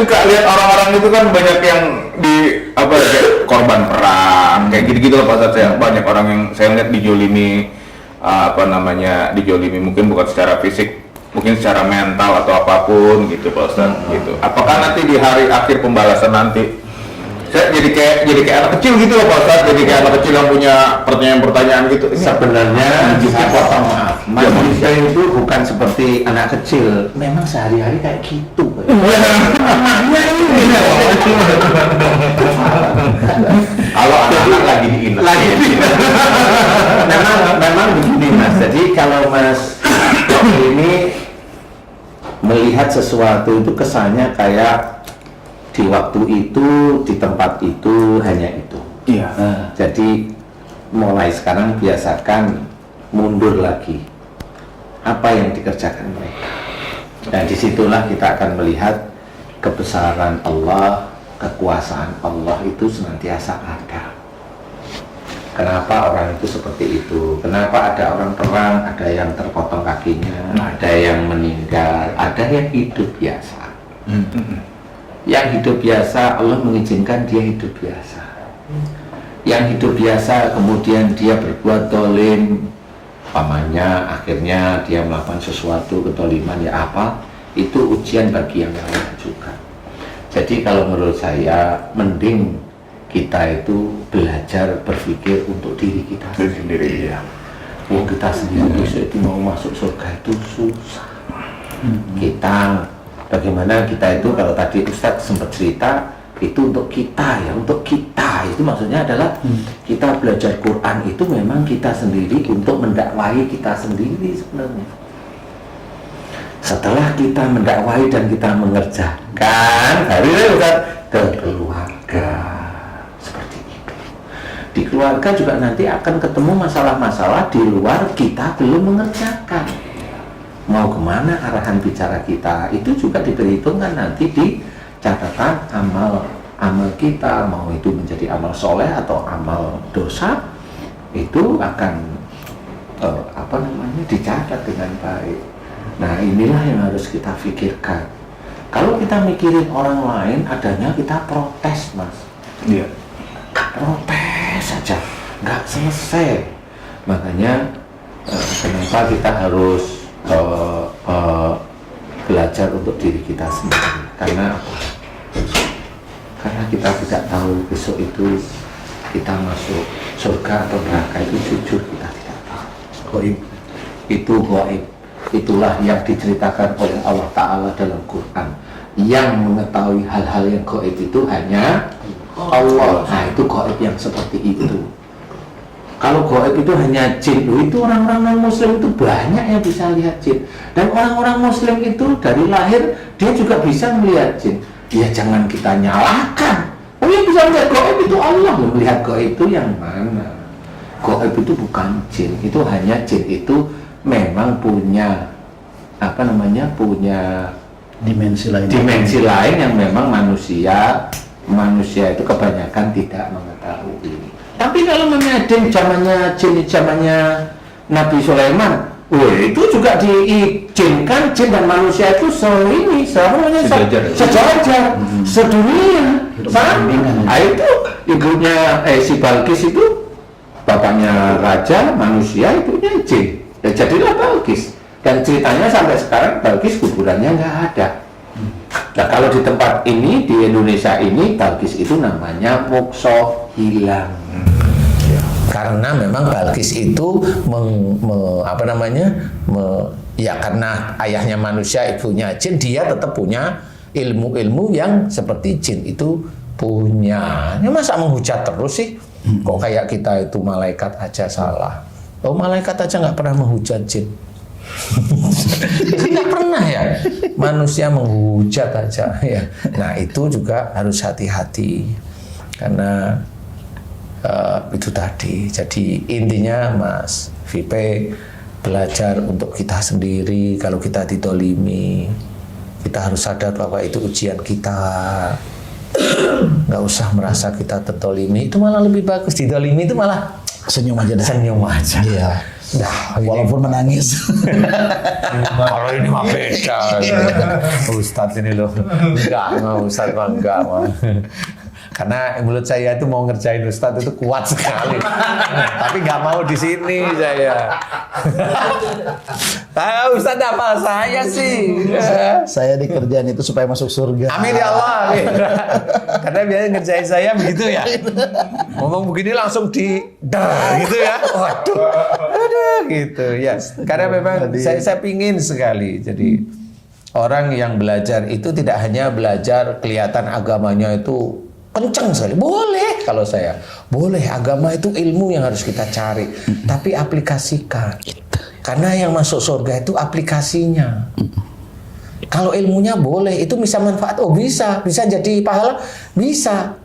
suka lihat orang-orang itu kan banyak yang di apa kayak korban perang kayak gitu-gitu loh Pak Ustadz ya. Banyak orang yang saya lihat dijolimi dijolimi mungkin bukan secara fisik, mungkin secara mental atau apapun gitu Pak Ustadz gitu. Apakah nanti di hari akhir pembalasan nanti saya jadi kayak anak kecil gitu loh Pak Ustadz, jadi kayak anak kecil yang punya pertanyaan-pertanyaan gitu. Sebenarnya saya potong maaf, manusia itu bukan seperti anak kecil, memang sehari-hari kayak gitu. Kalau anak-anak lagi diinak. Memang begini Mas. Jadi kalau Mas ini melihat sesuatu itu kesannya kayak di waktu itu, di tempat itu, hanya itu. Iya. Jadi mulai sekarang biasakan mundur lagi. Apa yang dikerjakan mereka. Dan disitulah kita akan melihat kebesaran Allah, kekuasaan Allah itu senantiasa ada. Kenapa orang itu seperti itu? Kenapa ada orang perang, ada yang terpotong kakinya, ada yang meninggal, ada yang hidup biasa. Yang hidup biasa Allah mengizinkan dia hidup biasa. Yang hidup biasa kemudian dia berbuat dolim, pamannya akhirnya dia melakukan sesuatu kedoliman ya apa, itu ujian bagi yang lain juga. Jadi kalau menurut saya mending kita itu belajar berpikir untuk diri kita sendiri ya. Kita sendiri itu mau masuk surga itu susah. Kita bagaimana kita itu, kalau tadi Ustadz sempat cerita itu untuk kita ya, untuk kita itu maksudnya adalah kita belajar Quran itu memang kita sendiri untuk mendakwahi kita sendiri sebenarnya. Setelah kita mendakwahi dan kita mengerjakan, baru Ustadz ke keluarga seperti itu. Di keluarga juga nanti akan ketemu masalah-masalah di luar kita belum mengerjakan. Mau kemana arahan bicara kita itu juga diperhitungkan nanti di catatan amal kita, mau itu menjadi amal soleh atau amal dosa, itu akan dicatat dengan baik. Nah inilah yang harus kita pikirkan. Kalau kita mikirin orang lain, adanya kita protes Mas. Iya. Protes saja, nggak selesai. Makanya kenapa kita harus belajar untuk diri kita sendiri, karena kita tidak tahu besok itu kita masuk surga atau neraka, itu jujur kita tidak tahu. Gaib itu gaib, itulah yang diceritakan oleh Allah Ta'ala dalam Quran. Yang mengetahui hal-hal yang gaib itu hanya Allah. Nah itu gaib yang seperti itu. Kalau gaib itu hanya jin, itu orang-orang non-muslim itu banyak yang bisa lihat jin. Dan orang-orang muslim itu dari lahir dia juga bisa melihat jin. Ya jangan kita nyalahkan. Oh yang bisa melihat gaib itu Allah. Melihat gaib itu yang mana? Gaib itu bukan jin, itu hanya jin itu memang punya punya dimensi lain yang memang manusia itu kebanyakan tidak mengetahui. Tapi kalau memang zamannya Nabi Sulaiman, itu juga diizinkan jin dan manusia itu sejajar, sedunia, sama. Nah, itu ibunya si Balkis itu, bapaknya raja, manusia ibunya jin. Ya jadilah Balkis. Dan ceritanya sampai sekarang Balkis kuburannya nggak ada. Nah kalau di tempat ini, di Indonesia ini, Balkis itu namanya mokso hilang. Karena memang Balkis itu karena ayahnya manusia, ibunya jin, dia tetap punya ilmu-ilmu yang seperti jin itu punya. Ini masa menghujat terus sih? Kok kayak kita itu malaikat aja salah? Oh malaikat aja nggak pernah menghujat jin. Tidak pernah ya manusia menghujat aja ya. Nah itu juga harus hati-hati karena itu tadi. Jadi intinya Mas Vipe, belajar untuk kita sendiri. Kalau kita didolimi, kita harus sadar bahwa itu ujian kita. Nggak usah merasa kita tertolimi, itu malah lebih bagus. Didolimi itu malah senyum aja. Senyum aja. Iya. Nah, walaupun menangis. Kalau ini mah beda. Ustadz ini loh. Enggak, Ustadz mah enggak mah. Karena menurut saya itu mau ngerjain Ustadz itu kuat sekali. Tapi nggak mau di sini saya. Ustadz apa saya sih? Saya di kerjaan itu supaya masuk surga. Amin ya Allah. Amin. Karena biasanya ngerjain saya begitu ya. Ngomong begini langsung gitu ya. Waduh. Aduh gitu ya. Karena memang saya pingin sekali. Jadi orang yang belajar itu tidak hanya belajar kelihatan agamanya itu kencang sekali. Boleh kalau saya. Boleh, agama itu ilmu yang harus kita cari. Tapi aplikasikan. Karena yang masuk surga itu aplikasinya. Kalau ilmunya boleh, itu bisa manfaat. Oh bisa jadi pahala. Bisa.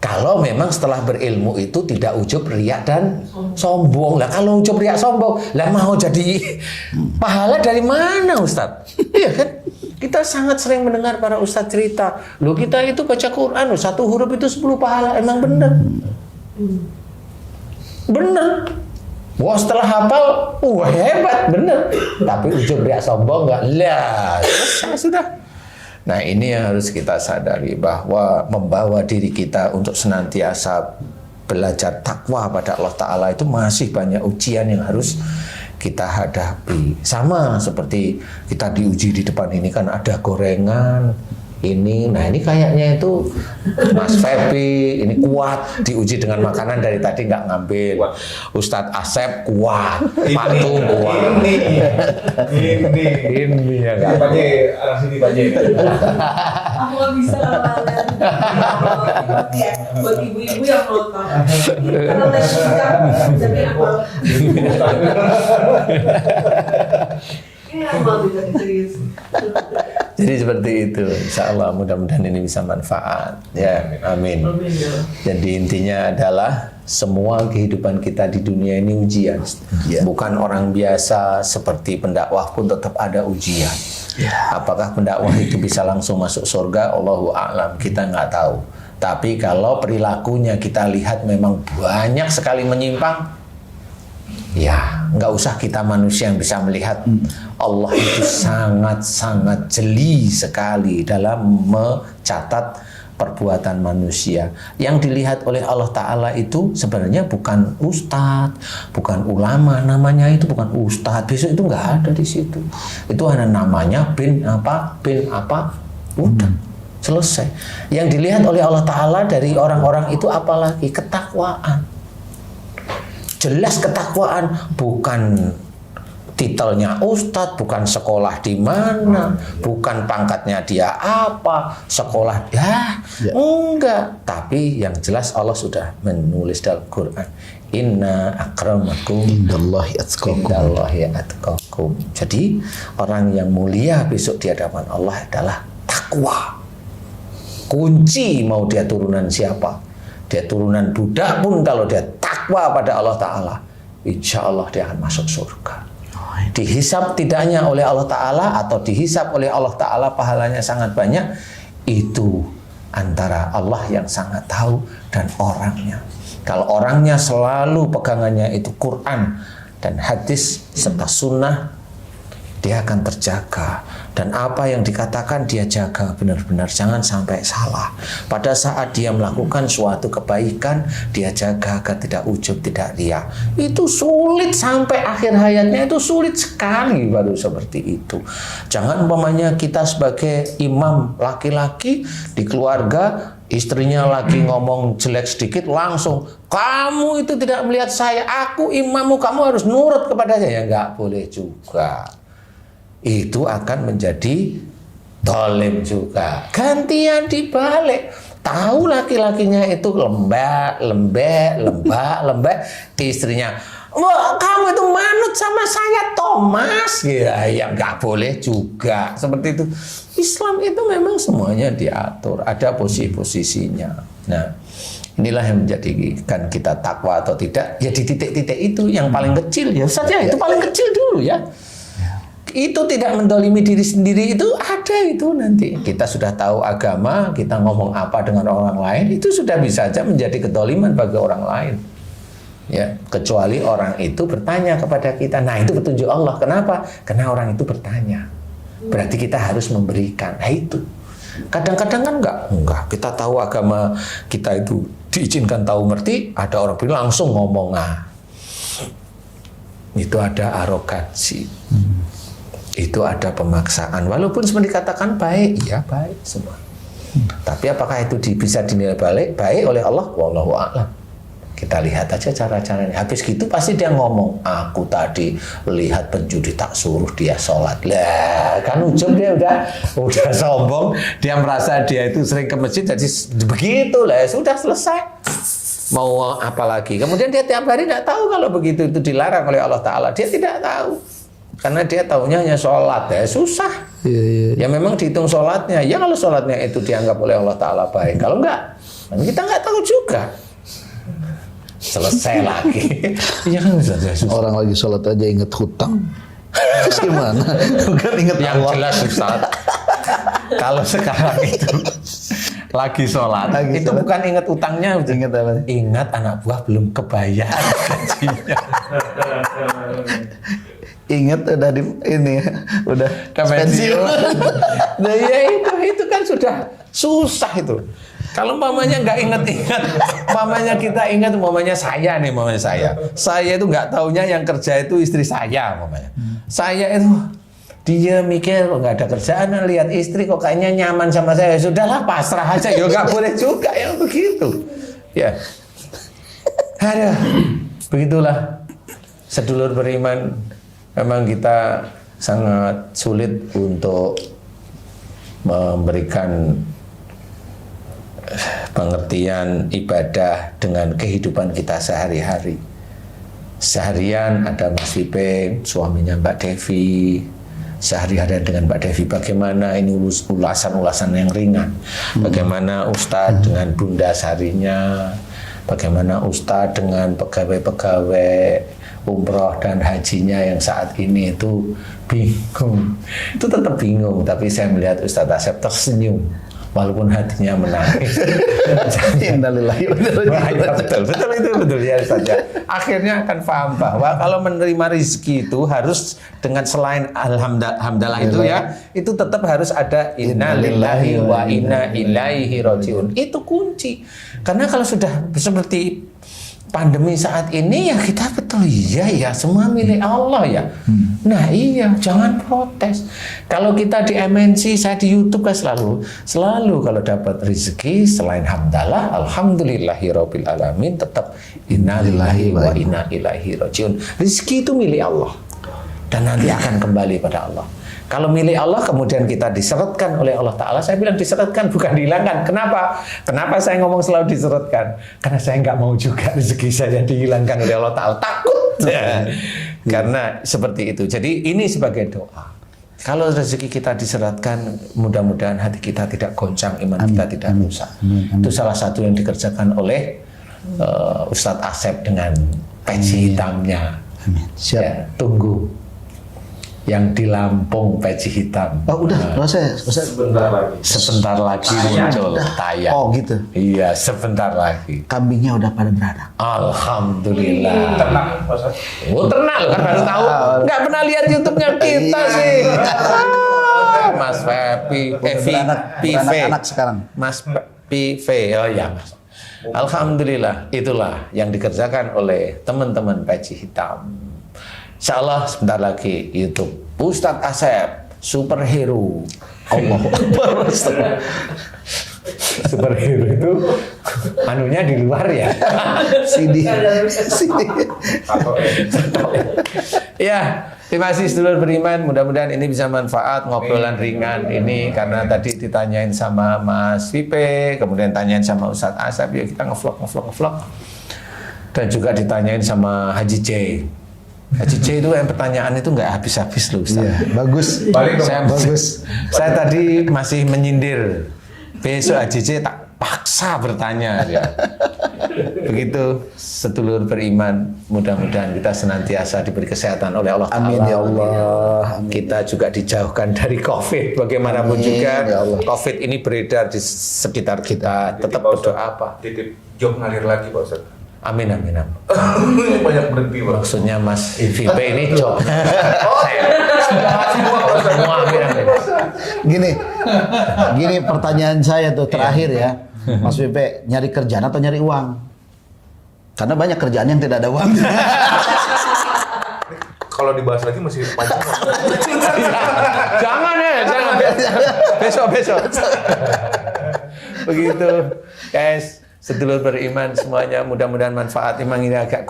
Kalau memang setelah berilmu itu tidak ujub, riak, dan sombong. Lah kalau ujub, riak, sombong, lah mau jadi pahala dari mana Ustadz? Iya kan? Kita sangat sering mendengar para ustadz cerita, loh kita itu baca Quran, satu huruf itu 10 pahala. Emang bener? Bener. Wah setelah hafal, wah hebat, bener. Tapi ujub, riak, sombong enggak? Lah, sudah. Nah ini yang harus kita sadari, bahwa membawa diri kita untuk senantiasa belajar takwa pada Allah Ta'ala itu masih banyak ujian yang harus kita hadapi. Sama seperti kita diuji di depan ini kan ada gorengan ini. Nah ini kayaknya itu Mas Febi ini kuat, diuji dengan makanan dari tadi nggak ngambil. Ustadz Asep kuat, Patung kuat. Ini ya kan. arah sini Pak Aku nggak bisa kalian. Ya, buat ibu-ibu yang nonton. Karena lagi jadi apa? Ini apa bisa serius? Jadi seperti itu, insya Allah mudah-mudahan ini bisa manfaat. Ya, amin. Jadi intinya adalah semua kehidupan kita di dunia ini ujian. Bukan orang biasa, seperti pendakwah pun tetap ada ujian. Apakah pendakwah itu bisa langsung masuk surga? Allahu a'lam, kita nggak tahu. Tapi kalau perilakunya kita lihat memang banyak sekali menyimpang, ya nggak usah kita manusia yang bisa melihat. Allah itu sangat-sangat jeli sekali dalam mencatat perbuatan manusia. Yang dilihat oleh Allah Ta'ala itu sebenarnya bukan ustadz, bukan ulama, namanya itu bukan ustadz. Besok itu nggak ada di situ. Itu hanya namanya bin apa, udah selesai. Yang dilihat oleh Allah Ta'ala dari orang-orang itu apalagi ketakwaan. Jelas ketakwaan, bukan titelnya ustadz, bukan sekolah di mana, bukan pangkatnya dia apa, sekolah enggak. Tapi yang jelas Allah sudah menulis dalam Quran, inna akramakum indallahi atqakum. Jadi orang yang mulia besok di hadapan Allah adalah takwa. Kunci mau dia turunan siapa, dia turunan budak pun kalau dia takwa pada Allah Ta'ala, insya Allah dia akan masuk surga. Dihisap tidaknya oleh Allah Ta'ala atau dihisap oleh Allah Ta'ala pahalanya sangat banyak, itu antara Allah yang sangat tahu dan orangnya. Kalau orangnya selalu pegangannya itu Quran dan hadis serta sunnah, dia akan terjaga. Dan apa yang dikatakan dia jaga benar-benar, jangan sampai salah. Pada saat dia melakukan suatu kebaikan, dia jaga agar tidak ujub, tidak riya. Itu sulit sampai akhir hayatnya, itu sulit sekali baru seperti itu. Jangan umpamanya kita sebagai imam laki-laki di keluarga, istrinya lagi ngomong jelek sedikit, langsung kamu itu tidak melihat saya, aku imammu, kamu harus nurut kepadanya. Ya nggak boleh juga. Itu akan menjadi dolim juga. Gantian dibalik. Tahu laki-lakinya itu lembek, istrinya, wah, kamu itu manut sama saya, Thomas. Ya nggak boleh juga seperti itu. Islam itu memang semuanya diatur, ada posisinya. Nah, inilah yang menjadikan kita takwa atau tidak. Ya di titik-titik itu yang paling kecil ya, saja itu paling kecil dulu ya. Itu tidak mendolimi diri sendiri, itu ada itu nanti. Kita sudah tahu agama, kita ngomong apa dengan orang lain, itu sudah bisa saja menjadi kedoliman bagi orang lain. Ya, kecuali orang itu bertanya kepada kita. Nah, itu petunjuk Allah. Kenapa? Karena orang itu bertanya. Berarti kita harus memberikan. Nah, itu. Kadang-kadang kan enggak. Kita tahu agama kita itu diizinkan tahu ngerti, ada orang bilang langsung ngomong. Nah, itu ada arogansi. Itu ada pemaksaan. Walaupun sebenarnya dikatakan baik, ya baik semua. Tapi apakah itu bisa dinilai baik oleh Allah? Wallahu a'lam. Kita lihat aja cara-caranya. Habis gitu pasti dia ngomong, aku tadi lihat penjudi tak suruh dia sholat. Lah, kan ujung dia udah sombong. Dia merasa dia itu sering ke masjid, jadi begitu lah. Sudah selesai. Mau apa lagi? Kemudian dia tiap hari tidak tahu kalau begitu itu dilarang oleh Allah Ta'ala. Dia tidak tahu. Karena dia taunya hanya sholat. Ya susah. Ya memang dihitung sholatnya. Ya kalau sholatnya itu dianggap oleh Allah Ta'ala baik. Kalau enggak, kita nggak tahu juga. Selesai lagi. Ya kan susah. Orang lagi sholat aja inget hutang. Terus gimana? Bukan inget Yang Allah. jelas Ustaz, kalau sekarang itu lagi sholat, Lagi itu sholat. bukan ingat utangnya, Ingat apa? ingat anak buah belum kebayar gajinya. Ingat udah di ini udah pensiun. Nah ya itu kan sudah susah itu. Kalau mamanya nggak ingat-ingat, mamanya kita ingat, mamanya saya nih, mamanya saya itu nggak taunya yang kerja itu istri saya, mamanya. Saya itu dia mikir nggak ada kerjaan, lihat istri kok kayaknya nyaman sama saya, sudahlah pasrah aja, ya nggak boleh juga yang begitu, ya. Aduh, begitulah sedulur beriman, memang kita sangat sulit untuk memberikan pengertian ibadah dengan kehidupan kita sehari-hari. Seharian ada Mas Vipe, suaminya Mbak Devi. Sehari-hari dengan Mbak Devi bagaimana ini ulasan-ulasan yang ringan. Bagaimana Ustadz dengan Bunda Sarinya. Bagaimana Ustadz dengan pegawai-pegawai umroh dan hajinya yang saat ini itu bingung. Itu tetap bingung, tapi saya melihat Ustadz Asep tersenyum. Walaupun hatinya menangis. Innalillahi wa inna ilaihi raji'un. Betul ya Ustaz. Akhirnya akan paham bahwa kalau menerima rezeki itu harus dengan selain alhamdulillah itu ya, itu tetap harus ada innalillahi wa inna ilaihi raji'un. Itu kunci. Karena kalau sudah seperti pandemi saat ini ya kita betul ya semua milik Allah ya. Nah iya, jangan protes. Kalau kita di MNC, saya di YouTube kan selalu kalau dapat rezeki selain hamdalah, alhamdulillahirabbil alamin, tetap innalillahi wa inna ilaihi rajiun. Rezeki itu milik Allah dan nanti akan kembali pada Allah. Kalau milik Allah kemudian kita diseretkan oleh Allah Ta'ala, saya bilang diseretkan bukan dihilangkan. Kenapa? Kenapa saya ngomong selalu diseretkan? Karena saya nggak mau juga rezeki saya dihilangkan oleh Allah Ta'ala. Takut. Ya. Karena seperti itu. Jadi ini sebagai doa. Kalau rezeki kita diseretkan, mudah-mudahan hati kita tidak goncang, iman kita tidak rusak. Itu salah satu yang dikerjakan oleh Ustadz Asep dengan peci hitamnya. Siap. Ya, tunggu. Yang di Lampung peci hitam. Oh udah, selesai. Sebentar lagi muncul tayang. Oh gitu. Iya, sebentar lagi. Kambingnya udah pada beranak. Alhamdulillah. Oh ternak loh, kan baru tahu. Nggak pernah lihat YouTube-nya kita sih. Mas Pepi, Beranak sekarang. Mas Pive, oh ya Mas. Alhamdulillah, itulah yang dikerjakan oleh teman-teman peci hitam. Insya Allah sebentar lagi YouTube Ustadz Asep superhero. Allahu Akbar. Superhero itu anunya di luar ya. Sini. Ya, terima kasih sedulur beriman. Mudah-mudahan ini bisa manfaat, ngobrolan ringan ini karena tadi ditanyain sama Mas Vipe, kemudian tanyain sama Ustadz Asep, ya kita ngevlog. Dan juga ditanyain sama Haji J. Haji J itu yang pertanyaan itu nggak habis-habis loh Ustaz. Iya, bagus. Saya tadi masih menyindir. Besok Haji J tak paksa bertanya ya. Begitu sedulur beriman, mudah-mudahan kita senantiasa diberi kesehatan oleh Allah Ta'ala. Amin ya Allah. Amin. Kita juga dijauhkan dari COVID. Bagaimanapun juga COVID ini beredar di sekitar kita. Tetap berdoa apa? Titip job ngalir lagi Pak Ustaz. Amin, amin, amin. Banyak berhenti Pak. Maksudnya Mas VP ini job. Saya semua amin, amin. Gini pertanyaan saya tuh terakhir ya, Mas Pepe, nyari kerjaan atau nyari uang? Karena banyak kerjaan yang tidak ada uang. Kalau dibahas lagi masih panjang. Jangan ya, jangan. Besok. Begitu, guys. Sedulur beriman semuanya, mudah-mudahan manfaat. Memang ini agak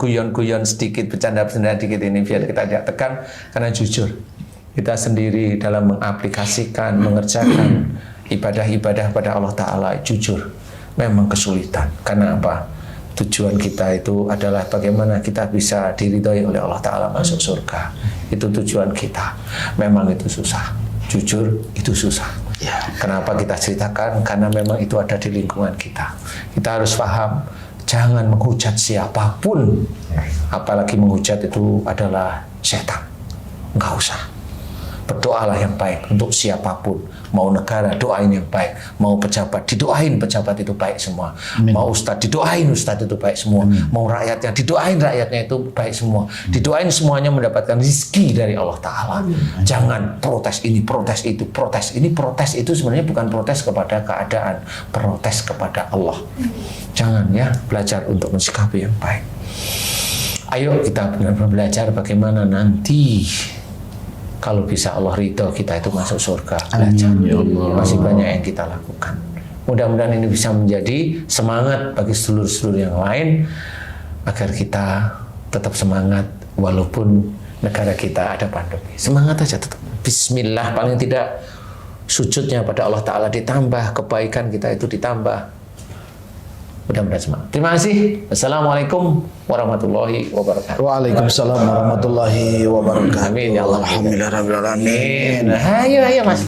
guyon-guyon sedikit, bercanda-bercanda sedikit ini biar kita tidak tekan, karena jujur kita sendiri dalam mengaplikasikan, mengerjakan ibadah-ibadah pada Allah Ta'ala, jujur memang kesulitan. Karena apa? Tujuan kita itu adalah bagaimana kita bisa diridhoi oleh Allah Ta'ala masuk surga. Itu tujuan kita. Memang itu susah. Jujur itu susah. Kenapa kita ceritakan? Karena memang itu ada di lingkungan kita. Kita harus paham, jangan menghujat siapapun. Apalagi menghujat itu adalah setan. Enggak usah. Berdoalah yang baik untuk siapapun. Mau negara, doain yang baik. Mau pejabat, didoain pejabat itu baik semua. Amin. Mau ustadz, didoain ustadz itu baik semua. Amin. Mau rakyatnya, didoain rakyatnya itu baik semua. Didoain semuanya mendapatkan rezeki dari Allah Ta'ala. Jangan protes ini, protes itu, protes ini, protes itu sebenarnya bukan protes kepada keadaan, protes kepada Allah. Jangan ya, belajar untuk mensikapi yang baik. Ayo kita benar-benar belajar bagaimana nanti kalau bisa Allah ridho kita itu masuk surga. Belajar. Amin, ya Allah. Masih banyak yang kita lakukan. Mudah-mudahan ini bisa menjadi semangat bagi seluruh-seluruh yang lain agar kita tetap semangat walaupun negara kita ada pandemi. Semangat aja tetap. Bismillah, paling tidak sujudnya pada Allah Ta'ala ditambah, kebaikan kita itu ditambah. Mudah-mudahan semangat. Terima kasih. Assalamualaikum warahmatullahi wabarakatuh. Waalaikumsalam warahmatullahi wabarakatuh. Amin ya Allah. Alhamdulillah rabbil alamin. Ayo Mas.